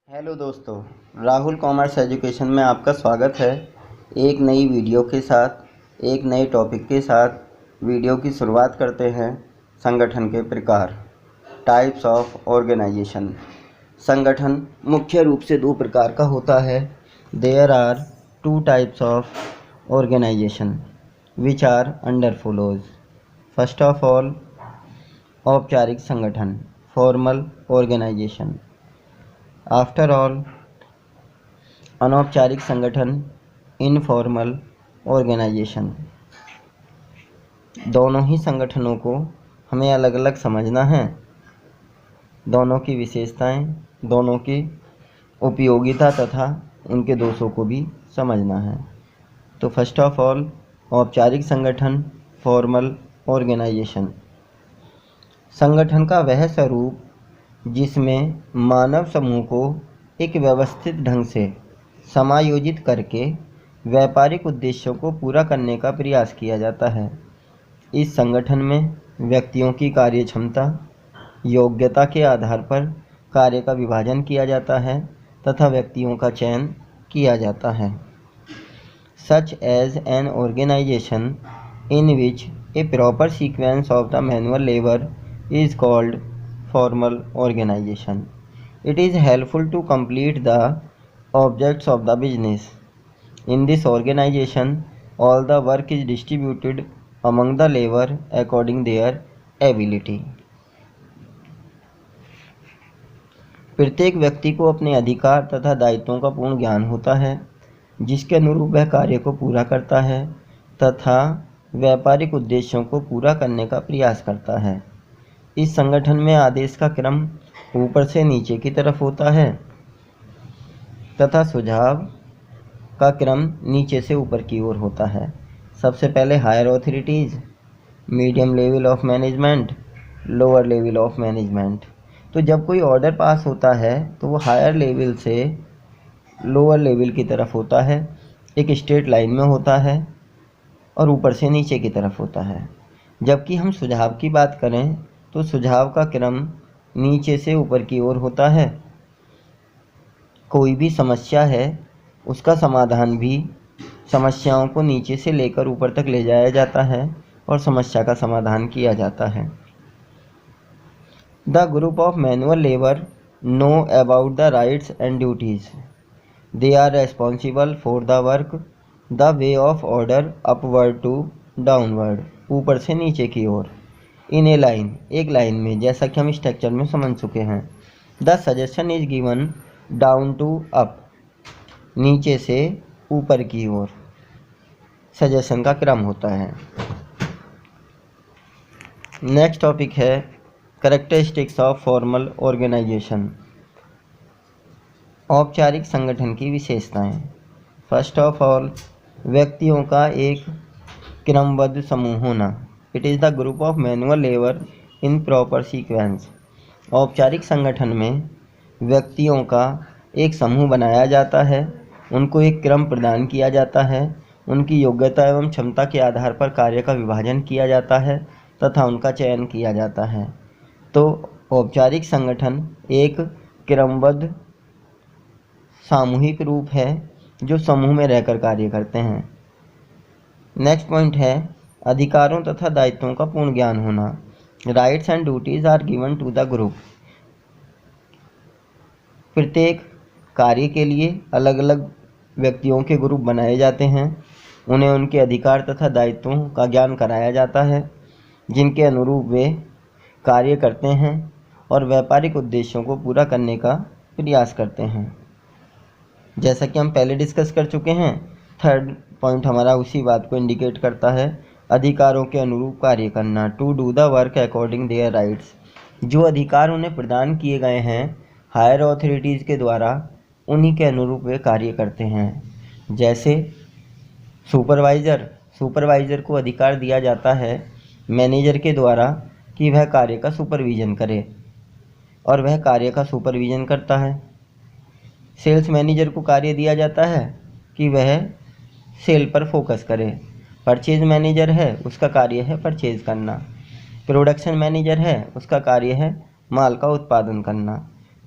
Hello दोस्तों, Rahul commerce education में आपका स्वागत है। एक नई वीडियो के साथ, एक नए टॉपिक के साथ वीडियो की शुरुआत करते हैं। संगठन के प्रकार, टाइप्स ऑफ ऑर्गेनाइजेशन। संगठन मुख्य रूप से दो प्रकार का होता है। There are two types of organization which are under follows. First of all, औपचारिक संगठन, फॉर्मल ऑर्गेनाइजेशन। आफ्टर ऑल, अनौपचारिक संगठन, इनफॉर्मल ऑर्गेनाइजेशन। दोनों ही संगठनों को हमें अलग अलग समझना है। दोनों की विशेषताएं, दोनों की उपयोगिता तथा उनके दोषों को भी समझना है। तो फर्स्ट ऑफ ऑल, औपचारिक संगठन, फॉर्मल ऑर्गेनाइजेशन। संगठन का वह स्वरूप जिसमें मानव समूह को एक व्यवस्थित ढंग से समायोजित करके व्यापारिक उद्देश्यों को पूरा करने का प्रयास किया जाता है। इस संगठन में व्यक्तियों की कार्यक्षमता, योग्यता के आधार पर कार्य का विभाजन किया जाता है तथा व्यक्तियों का चयन किया जाता है। Such as an organization in which a proper sequence of the manual labor is called formal organization. It is helpful to complete the objects of the business. In this organization, all the work is distributed among the labor according their ability. प्रत्येक व्यक्ति को अपने अधिकार तथा दायित्वों का पूर्ण ज्ञान होता है, जिसके अनुरूप वह कार्य को पूरा करता है तथा व्यापारिक उद्देश्यों को पूरा करने का प्रयास करता है। इस संगठन में आदेश का क्रम ऊपर से नीचे की तरफ होता है तथा सुझाव का क्रम नीचे से ऊपर की ओर होता है। सबसे पहले higher authorities, medium level of management, lower level of management. तो जब कोई ऑर्डर पास होता है तो वो हायर लेवल से लोअर लेवल की तरफ होता है, एक स्ट्रेट लाइन में होता है और ऊपर से नीचे की तरफ होता है। जबकि हम सुझाव की बात करें तो सुझाव का क्रम नीचे से ऊपर की ओर होता है। कोई भी समस्या है उसका समाधान भी समस्याओं को नीचे से लेकर ऊपर तक ले जाया जाता है और समस्या का समाधान किया जाता है। The group of manual labour know about the rights and duties. They are responsible for the work the way of order upward to downward, ऊपर से नीचे की ओर। इन ए लाइन, एक लाइन में, जैसा कि हम स्ट्रक्चर में समझ चुके हैं। The suggestion is given down to up, नीचे से ऊपर की ओर सजेशन का क्रम होता है। नेक्स्ट टॉपिक है कैरेक्टरिस्टिक्स ऑफ फॉर्मल ऑर्गेनाइजेशन। औपचारिक संगठन की विशेषताएं। फर्स्ट ऑफ ऑल, व्यक्तियों का एक क्रमबद्ध समूह होना। It is the group of manual labour in proper sequence. औपचारिक संगठन में व्यक्तियों का एक समूह बनाया जाता है, उनको एक क्रम प्रदान किया जाता है, उनकी योग्यता एवं क्षमता के आधार पर कार्य का विभाजन किया जाता है तथा उनका चयन किया जाता है। तो औपचारिक संगठन एक क्रमबद्ध सामूहिक रूप है जो समूह में रहकर कार्य करते हैं। नेक्स्ट पॉइंट है अधिकारों तथा दायित्वों का पूर्ण ज्ञान होना। Rights and duties are given to the group. प्रत्येक कार्य के लिए अलग अलग व्यक्तियों के ग्रुप बनाए जाते हैं, उन्हें उनके अधिकार तथा दायित्वों का ज्ञान कराया जाता है, जिनके अनुरूप वे कार्य करते हैं और व्यापारिक उद्देश्यों को पूरा करने का प्रयास करते हैं। जैसा कि हम पहले डिस्कस कर चुके हैं, थर्ड पॉइंट हमारा उसी बात को इंडिकेट करता है, अधिकारों के अनुरूप कार्य करना, to do the work according their rights. जो अधिकार उन्हें प्रदान किए गए हैं हायर ऑथोरिटीज़ के द्वारा, उन्हीं के अनुरूप वे कार्य करते हैं। जैसे सुपरवाइज़र को अधिकार दिया जाता है मैनेजर के द्वारा कि वह कार्य का सुपरविज़न करे और वह कार्य का सुपरविज़न करता है। सेल्स मैनेजर को कार्य दिया जाता है कि वह सेल पर फोकस करे। परचेज मैनेजर है, उसका कार्य है परचेज करना। प्रोडक्शन मैनेजर है, उसका कार्य है माल का उत्पादन करना।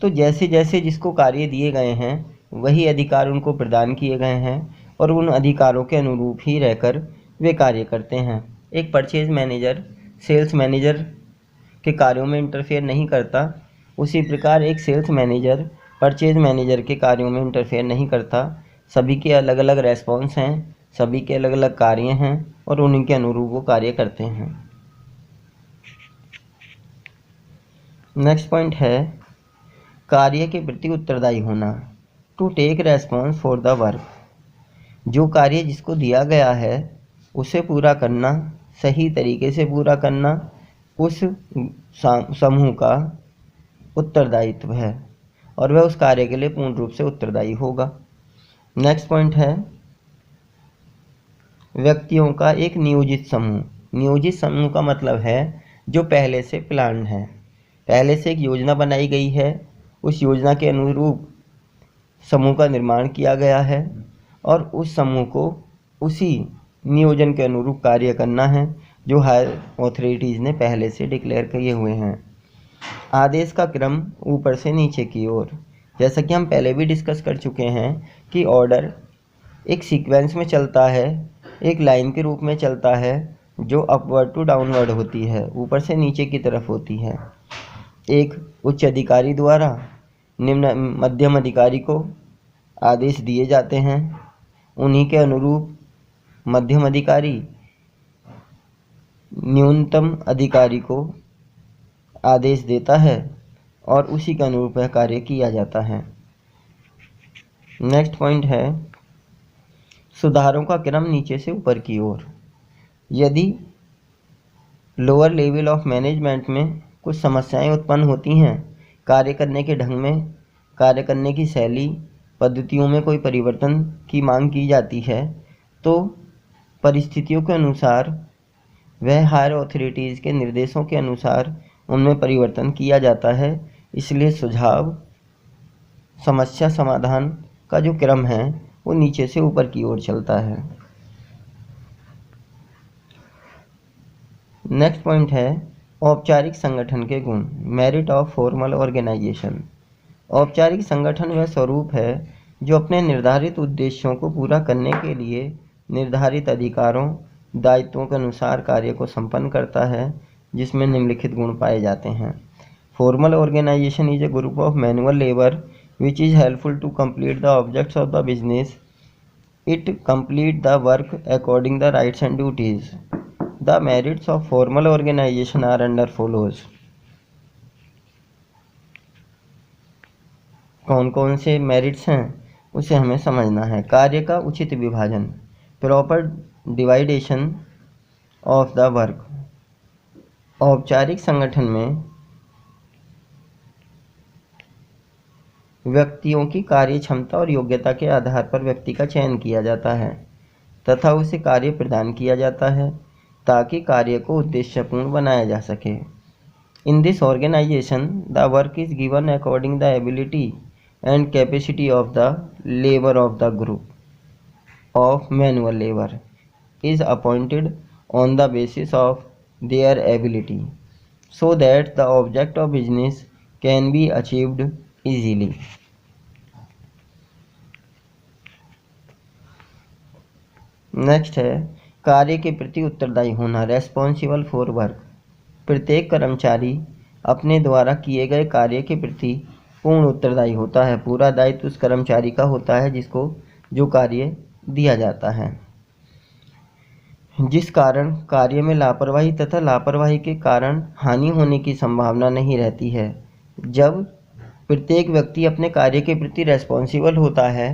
तो जैसे जैसे जिसको कार्य दिए गए हैं वही अधिकार उनको प्रदान किए गए हैं और उन अधिकारों के अनुरूप ही रहकर वे कार्य करते हैं। एक परचेज मैनेजर सेल्स मैनेजर के कार्यों में इंटरफेयर नहीं करता, उसी प्रकार एक सेल्स मैनेजर परचेज मैनेजर के कार्यों में इंटरफेयर नहीं करता। सभी के अलग अलग रेस्पॉन्स हैं, सभी के अलग अलग कार्य हैं और उन्हीं के अनुरूप वो कार्य करते हैं। नेक्स्ट पॉइंट है कार्य के प्रति उत्तरदायी होना। To take response for the work. जो कार्य जिसको दिया गया है उसे पूरा करना, सही तरीके से पूरा करना उस समूह का उत्तरदायित्व है और वह उस कार्य के लिए पूर्ण रूप से उत्तरदायी होगा। नेक्स्ट पॉइंट है व्यक्तियों का एक नियोजित समूह। नियोजित समूह का मतलब है जो पहले से प्लान्ड है, पहले से एक योजना बनाई गई है, उस योजना के अनुरूप समूह का निर्माण किया गया है और उस समूह को उसी नियोजन के अनुरूप कार्य करना है जो हायर ऑथोरिटीज़ ने पहले से डिक्लेयर किए हुए हैं। आदेश का क्रम ऊपर से नीचे की ओर। जैसा कि हम पहले भी डिस्कस कर चुके हैं कि ऑर्डर एक सीक्वेंस में चलता है, एक लाइन के रूप में चलता है जो अपवर्ड टू डाउनवर्ड होती है, ऊपर से नीचे की तरफ होती है। एक उच्च अधिकारी द्वारा निम्न मध्यम अधिकारी को आदेश दिए जाते हैं, उन्हीं के अनुरूप मध्यम अधिकारी न्यूनतम अधिकारी को आदेश देता है और उसी के अनुरूप वह कार्य किया जाता है। नेक्स्ट पॉइंट है सुधारों का क्रम नीचे से ऊपर की ओर। यदि लोअर लेवल ऑफ मैनेजमेंट में कुछ समस्याएं उत्पन्न होती हैं, कार्य करने के ढंग में, कार्य करने की शैली, पद्धतियों में कोई परिवर्तन की मांग की जाती है, तो परिस्थितियों के अनुसार वह हायर ऑथोरिटीज़ के निर्देशों के अनुसार उनमें परिवर्तन किया जाता है। इसलिए सुझाव समस्या समाधान का जो क्रम है वो नीचे से ऊपर की ओर चलता है। नेक्स्ट पॉइंट है औपचारिक संगठन के गुण। Merit of formal organization. औपचारिक संगठन वह स्वरूप है जो अपने निर्धारित उद्देश्यों को पूरा करने के लिए निर्धारित अधिकारों दायित्वों के अनुसार कार्य को संपन्न करता है, जिसमें निम्नलिखित गुण पाए जाते हैं। Formal organization is a group of manual labour which is helpful to complete the objects of the business. It complete the work according the rights and duties. The merits of formal organization are under follows. कौन कौन से merits हैं उसे हमें समझना है। कार्य का उचित विभाजन, proper divideation of the work. औपचारिक संगठन में व्यक्तियों की कार्य क्षमता और योग्यता के आधार पर व्यक्ति का चयन किया जाता है तथा उसे कार्य प्रदान किया जाता है ताकि कार्य को उद्देश्यपूर्ण बनाया जा सके। In this organization the work is given according the ability and capacity of the labour of the group of manual labour is appointed on the basis of their ability so that the object of business can be achieved easily. Next है कार्य के प्रति उत्तरदायी होना। Responsible for work. प्रत्येक कर्मचारी अपने द्वारा किए गए कार्य के प्रति पूर्ण उत्तरदायी होता है। पूरा दायित्व उस कर्मचारी का होता है जिसको जो कार्य दिया जाता है। जिस कारण कार्य में लापरवाही तथा लापरवाही के कारण हानि होने की संभावना नहीं रहती है। जब प्रत्येक व्यक्ति अपने कार्य के प्रति रेस्पॉन्सिबल होता है,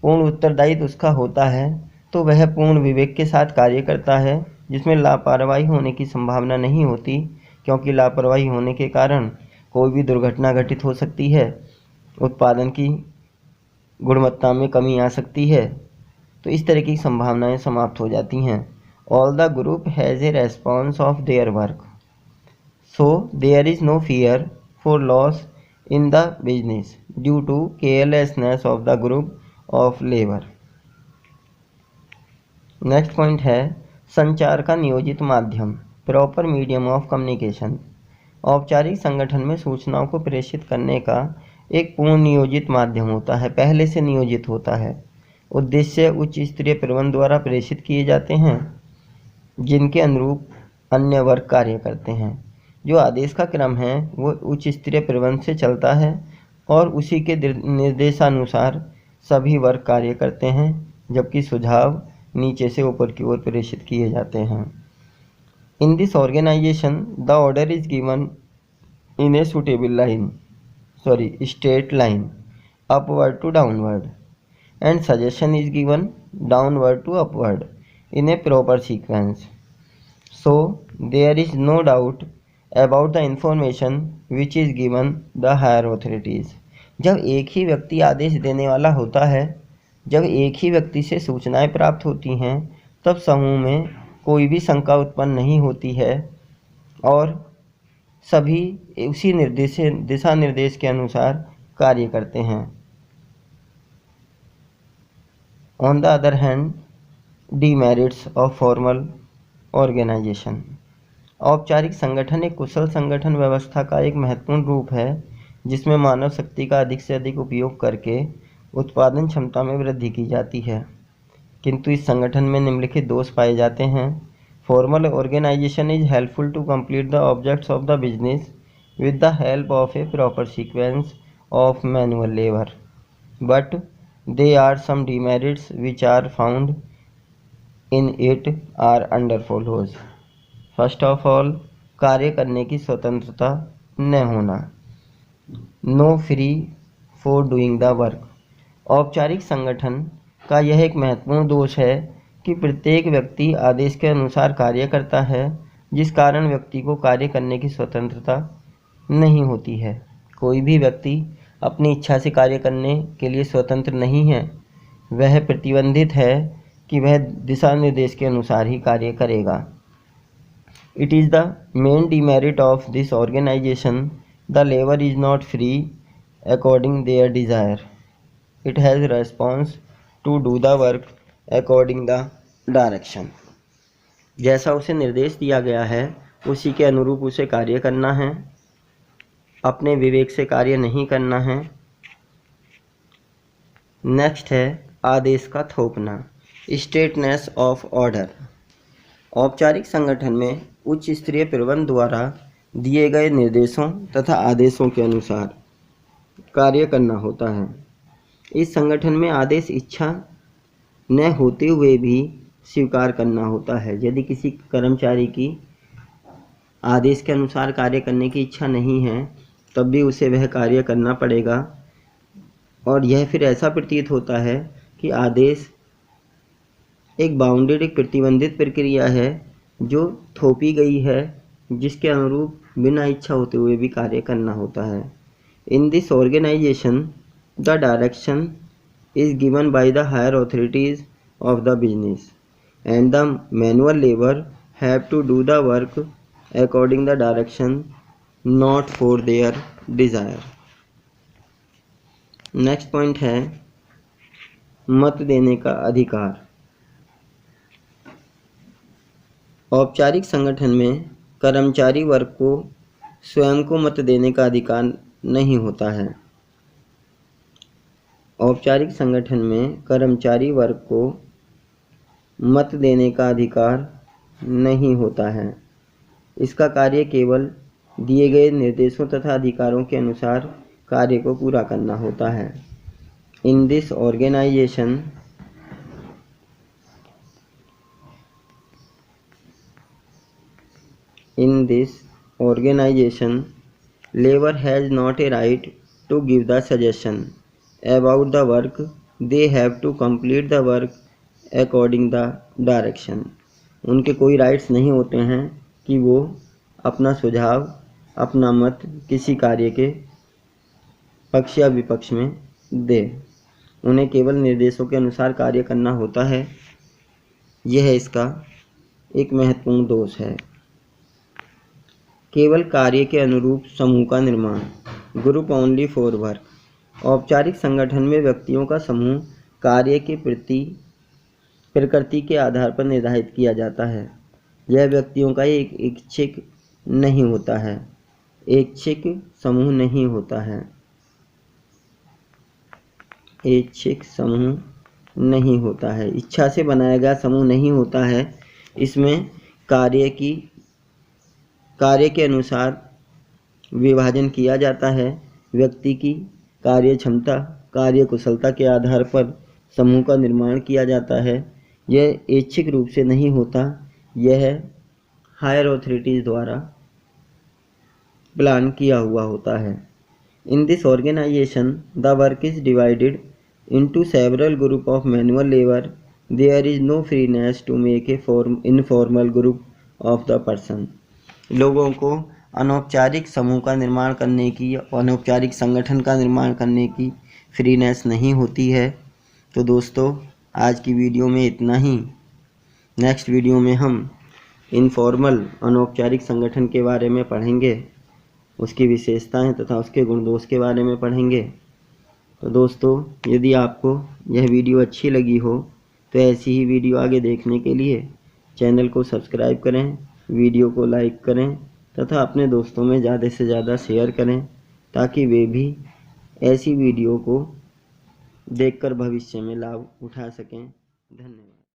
पूर्ण उत्तरदायित्व उसका होता है, तो वह पूर्ण विवेक के साथ कार्य करता है जिसमें लापरवाही होने की संभावना नहीं होती, क्योंकि लापरवाही होने के कारण कोई भी दुर्घटना घटित हो सकती है, उत्पादन की गुणवत्ता में कमी आ सकती है, तो इस तरह की संभावनाएं समाप्त हो जाती हैं। All the group has a response of their work, so there is no fear for loss in the business due to carelessness of the group of labor. Next point है संचार का नियोजित माध्यम, प्रॉपर मीडियम ऑफ कम्युनिकेशन। औपचारिक संगठन में सूचनाओं को प्रेषित करने का एक पूर्ण नियोजित माध्यम होता है, पहले से नियोजित होता है। उद्देश्य उच्च स्तरीय प्रबंध द्वारा प्रेषित किए जाते हैं, जिनके अनुरूप अन्य वर्ग कार्य करते हैं। जो आदेश का क्रम है वो उच्च स्तरीय प्रबंध से चलता है और उसी के निर्देशानुसार सभी वर्ग कार्य करते हैं, जबकि सुझाव नीचे से ऊपर की ओर प्रेषित किए जाते हैं। In this organization the order is given in a suitable straight line upward to downward, and suggestion is given downward to upward in a proper sequence. So there is no doubt about the information which is given the higher authorities. जब एक ही व्यक्ति आदेश देने वाला होता है, जब एक ही व्यक्ति से सूचनाएं प्राप्त होती हैं, तब समूह में कोई भी शंका उत्पन्न नहीं होती है और सभी उसी दिशा निर्देश के अनुसार कार्य करते हैं। On the other hand, demerits of formal organization. औपचारिक संगठन एक कुशल संगठन व्यवस्था का एक महत्वपूर्ण रूप है, जिसमें मानव शक्ति का अधिक से अधिक उपयोग करके उत्पादन क्षमता में वृद्धि की जाती है। किंतु इस संगठन में निम्नलिखित दोष पाए जाते हैं। Formal organization is helpful to complete the objects of the business with the help of a proper sequence of manual labor, but there are some demerits which are found in it are under follows. First of all, कार्य करने की स्वतंत्रता न होना, no free for doing the work। औपचारिक संगठन का यह एक महत्वपूर्ण दोष है कि प्रत्येक व्यक्ति आदेश के अनुसार कार्य करता है, जिस कारण व्यक्ति को कार्य करने की स्वतंत्रता नहीं होती है। कोई भी व्यक्ति अपनी इच्छा से कार्य करने के लिए स्वतंत्र नहीं है, वह प्रतिबंधित है कि वह दिशा निर्देश के अनुसार ही कार्य करेगा। It is the main demerit of this organization the labour is not free according their desire, it has response to do the work according the direction. जैसा उसे निर्देश दिया गया है उसी के अनुरूप उसे कार्य करना है, अपने विवेक से कार्य नहीं करना है। नेक्स्ट है आदेश का थोपना, स्ट्रेटनेस ऑफ ऑर्डर। औपचारिक संगठन में उच्च स्तरीय प्रबंध द्वारा दिए गए निर्देशों तथा आदेशों के अनुसार कार्य करना होता है। इस संगठन में आदेश इच्छा न होते हुए भी स्वीकार करना होता है। यदि किसी कर्मचारी की आदेश के अनुसार कार्य करने की इच्छा नहीं है, तब भी उसे वह कार्य करना पड़ेगा, और यह फिर ऐसा प्रतीत होता है कि आदेश एक बाउंडेड, एक प्रतिबंधित प्रक्रिया है जो थोपी गई है, जिसके अनुरूप बिना इच्छा होते हुए भी कार्य करना होता है। In this organization the direction is given by the higher authorities of the business, and the manual labor have to do the work according the direction, not for their desire। Next point है मत देने का अधिकार। औपचारिक संगठन में कर्मचारी वर्ग को स्वयं को मत देने का अधिकार नहीं होता है। औपचारिक संगठन में कर्मचारी वर्ग को मत देने का अधिकार नहीं होता है। इसका कार्य केवल दिए गए निर्देशों तथा अधिकारों के अनुसार कार्य को पूरा करना होता है। In this organization labour has not a right to give the suggestion about the work, they have to complete the work according the direction। उनके कोई राइट्स नहीं होते हैं कि वो अपना सुझाव, अपना मत किसी कार्य के पक्ष या विपक्ष में दे। उन्हें केवल निर्देशों के अनुसार कार्य करना होता है। यह इसका एक महत्वपूर्ण दोष है। केवल कार्य के अनुरूप समूह का निर्माण, ग्रुप ओनली फॉर वर्क। औपचारिक संगठन में व्यक्तियों का समूह कार्य के प्रति प्रकृति के आधार पर निर्धारित किया जाता है। यह व्यक्तियों का एक ऐच्छिक नहीं होता है, ऐच्छिक समूह नहीं होता है। ऐच्छिक समूह नहीं होता है। इच्छा से बनाया गया समूह नहीं होता है। इसमें कार्य के अनुसार विभाजन किया जाता है। व्यक्ति की कार्य क्षमता, कार्य कुशलता के आधार पर समूह का निर्माण किया जाता है। यह ऐच्छिक रूप से नहीं होता, यह हायर ऑथोरिटीज द्वारा प्लान किया हुआ होता है। In this organization, the work is divided into several groups of manual labor. There is no freeness to make a informal group of the person. लोगों को अनौपचारिक समूह का निर्माण करने की, अनौपचारिक संगठन का निर्माण करने की फ्रीनेस नहीं होती है। तो दोस्तों, आज की वीडियो में इतना ही। नेक्स्ट वीडियो में हम इनफॉर्मल अनौपचारिक संगठन के बारे में पढ़ेंगे, उसकी विशेषताएं तथा उसके गुण दोष के बारे में पढ़ेंगे। तो दोस्तों, यदि आपको यह वीडियो अच्छी लगी हो तो ऐसी ही वीडियो आगे देखने के लिए चैनल को सब्सक्राइब करें, वीडियो को लाइक करें तथा अपने दोस्तों में ज़्यादा से ज़्यादा शेयर करें, ताकि वे भी ऐसी वीडियो को देखकर भविष्य में लाभ उठा सकें। धन्यवाद।